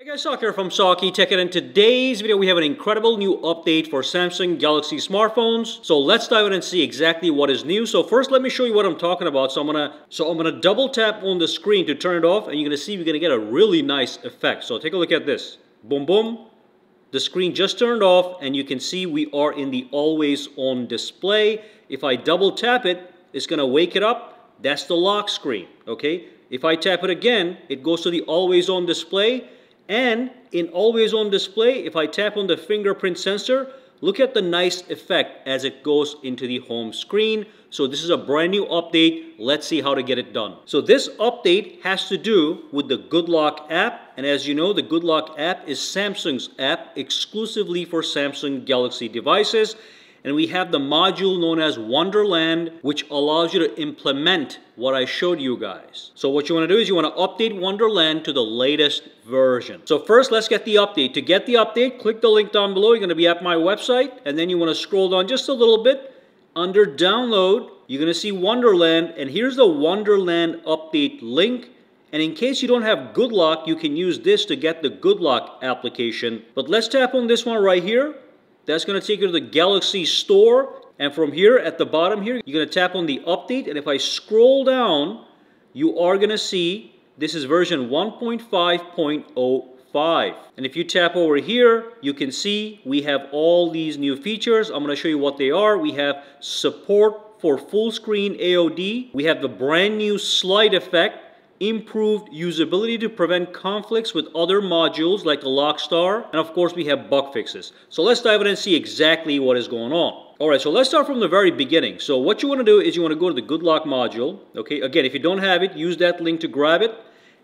Hey guys, Sak here from sakitech, and in today's video we have an incredible new update for Samsung Galaxy smartphones. So let's dive in and see exactly what is new. So first let me show you what I'm talking about. So I'm gonna double tap on the screen to turn it off, and you're gonna see we're gonna get a really nice effect. So take a look at this. Boom boom. The screen just turned off, and you can see we are in the always on display. If I double tap it, it's gonna wake it up. That's the lock screen, okay? If I tap it again, it goes to the always on display. And in always on display, if I tap on the fingerprint sensor, look at the nice effect as it goes into the home screen. So this is a brand new update. Let's see how to get it done. So this update has to do with the Good Lock app. And as you know, the Good Lock app is Samsung's app exclusively for Samsung Galaxy devices. And we have the module known as Wonderland, which allows you to implement what I showed you guys. So what you want to do is you want to update Wonderland to the latest version. So first, let's get the update. To get the update, click the link down below. You're going to be at my website. And then you want to scroll down just a little bit. Under Download, you're going to see Wonderland. And here's the Wonderland update link. And in case you don't have Good Lock, you can use this to get the Good Lock application. But let's tap on this one right here. That's going to take you to the Galaxy Store. And from here, at the bottom here, you're going to tap on the update. And if I scroll down, you are going to see this is version 1.5.05. And if you tap over here, you can see we have all these new features. I'm going to show you what they are. We have support for full screen AOD. We have the brand new slide effect. Improved usability to prevent conflicts with other modules like the Lock Star, and of course we have bug fixes. So let's dive in and see exactly what is going on. Alright, so let's start from the very beginning. So what you want to do is you want to go to the Good Lock module. Okay, again, if you don't have it, use that link to grab it,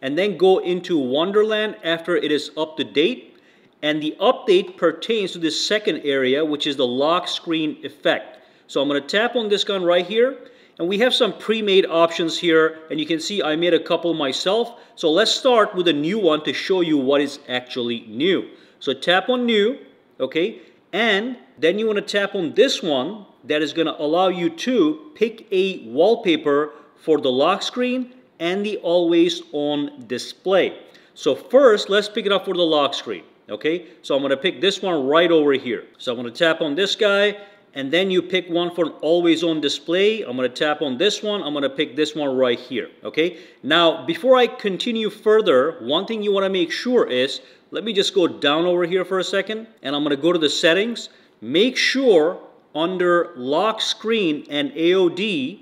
and then go into Wonderland after it is up to date. And the update pertains to this second area, which is the lock screen effect. So I'm going to tap on this gun right here. And we have some pre-made options here, and you can see I made a couple myself. So let's start with a new one to show you what is actually new. So tap on new, okay? And then you want to tap on this one that is going to allow you to pick a wallpaper for the lock screen and the always on display. So first, let's pick it up for the lock screen, okay? So I'm going to pick this one right over here. So I'm going to tap on this guy. And then you pick one for an always on display. I'm going to tap on this one. I'm going to pick this one right here. Okay. Now, before I continue further, one thing you want to make sure is, let me just go down over here for a second. And I'm going to go to the settings. Make sure under lock screen and AOD,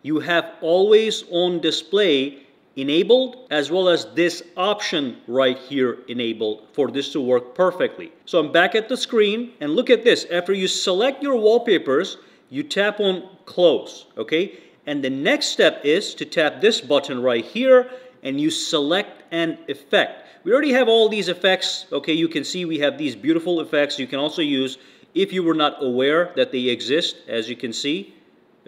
you have always on display enabled, as well as this option right here enabled for this to work perfectly. So I'm back at the screen, and look at this. After you select your wallpapers, you tap on close, okay? And the next step is to tap this button right here, and you select an effect. We already have all these effects, okay? You can see we have these beautiful effects you can also use if you were not aware that they exist, as you can see,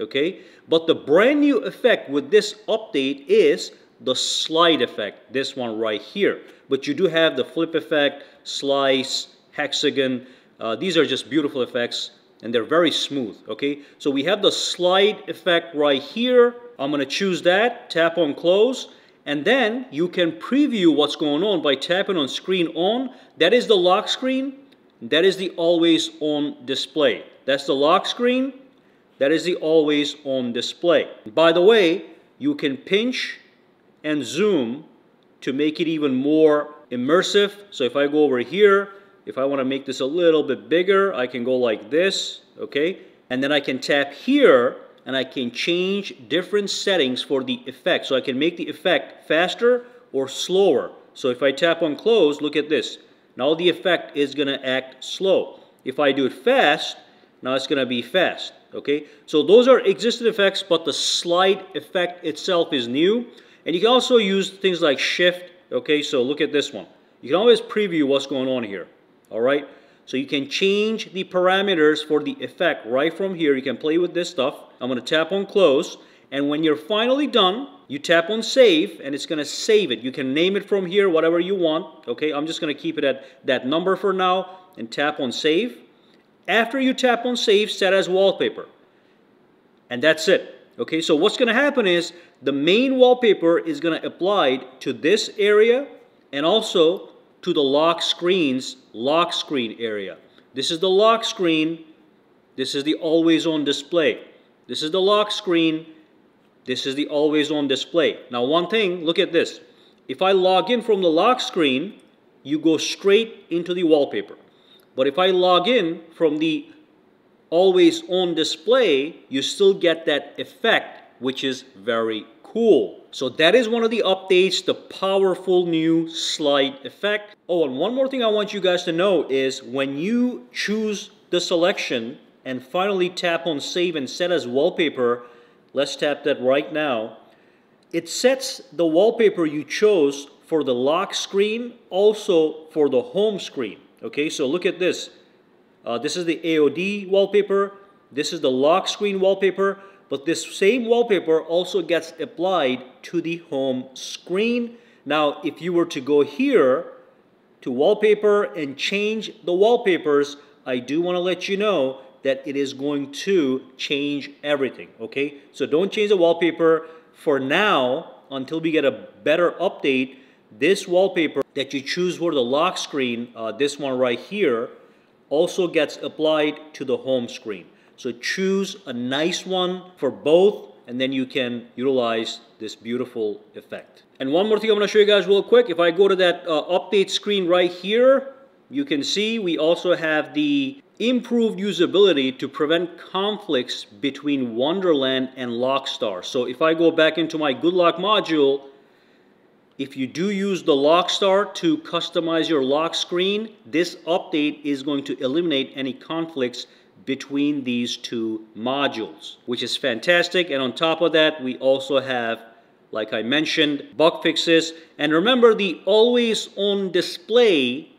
okay? But the brand new effect with this update is the slide effect, this one right here. But you do have the flip effect, slice, hexagon. These are just beautiful effects, and they're very smooth, okay? So we have the slide effect right here. I'm going to choose that, tap on close, and then you can preview what's going on by tapping on screen on. That is the lock screen. That is the always on display. That's the lock screen. That is the always on display. By the way, you can pinch and zoom to make it even more immersive. So if I go over here, if I want to make this a little bit bigger, I can go like this, okay? And then I can tap here, and I can change different settings for the effect. So I can make the effect faster or slower. So if I tap on close, look at this. Now the effect is going to act slow. If I do it fast, now it's going to be fast, okay? So those are existing effects, but the slide effect itself is new. And you can also use things like shift, okay? So look at this one. You can always preview what's going on here, all right? So you can change the parameters for the effect right from here. You can play with this stuff. I'm going to tap on close. And when you're finally done, you tap on save, and it's going to save it. You can name it from here, whatever you want, okay? I'm just going to keep it at that number for now and tap on save. After you tap on save, set as wallpaper. And that's it. Okay, so what's going to happen is the main wallpaper is going to apply to this area and also to the lock screen area. This is the lock screen. This is the always on display. This is the lock screen. This is the always on display. Now one thing, look at this. If I log in from the lock screen, you go straight into the wallpaper. But if I log in from the always on display, you still get that effect, which is very cool. So that is one of the updates, the powerful new slide effect. Oh, and one more thing I want you guys to know is when you choose the selection and finally tap on save and set as wallpaper, let's tap that right now. It sets the wallpaper you chose for the lock screen, also for the home screen. Okay, so look at this. This is the AOD wallpaper. This is the lock screen wallpaper. But this same wallpaper also gets applied to the home screen. Now, if you were to go here to wallpaper and change the wallpapers, I do want to let you know that it is going to change everything, okay? So don't change the wallpaper for now until we get a better update. This wallpaper that you choose for the lock screen, this one right here, also gets applied to the home screen. So choose a nice one for both, and then you can utilize this beautiful effect. And one more thing I'm going to show you guys real quick. If I go to that update screen right here, you can see we also have the improved usability to prevent conflicts between Wonderland and Lockstar. So if I go back into my Good Lock module, if you do use the Lockstar to customize your lock screen, this update is going to eliminate any conflicts between these two modules, which is fantastic. And on top of that, we also have, like I mentioned, bug fixes. And remember, the always on display,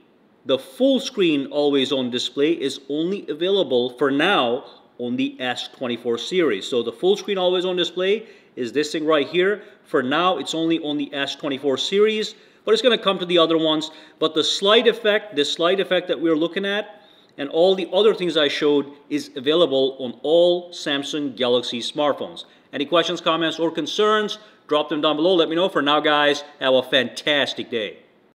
the full screen always on display is only available for now on the S24 series. So the full screen always on display is this thing right here. For now, it's only on the S24 series, but it's going to come to the other ones. But the slide effect, this slide effect that we're looking at, and all the other things I showed is available on all Samsung Galaxy smartphones. Any questions, comments, or concerns, drop them down below. Let me know. For now, guys, have a fantastic day.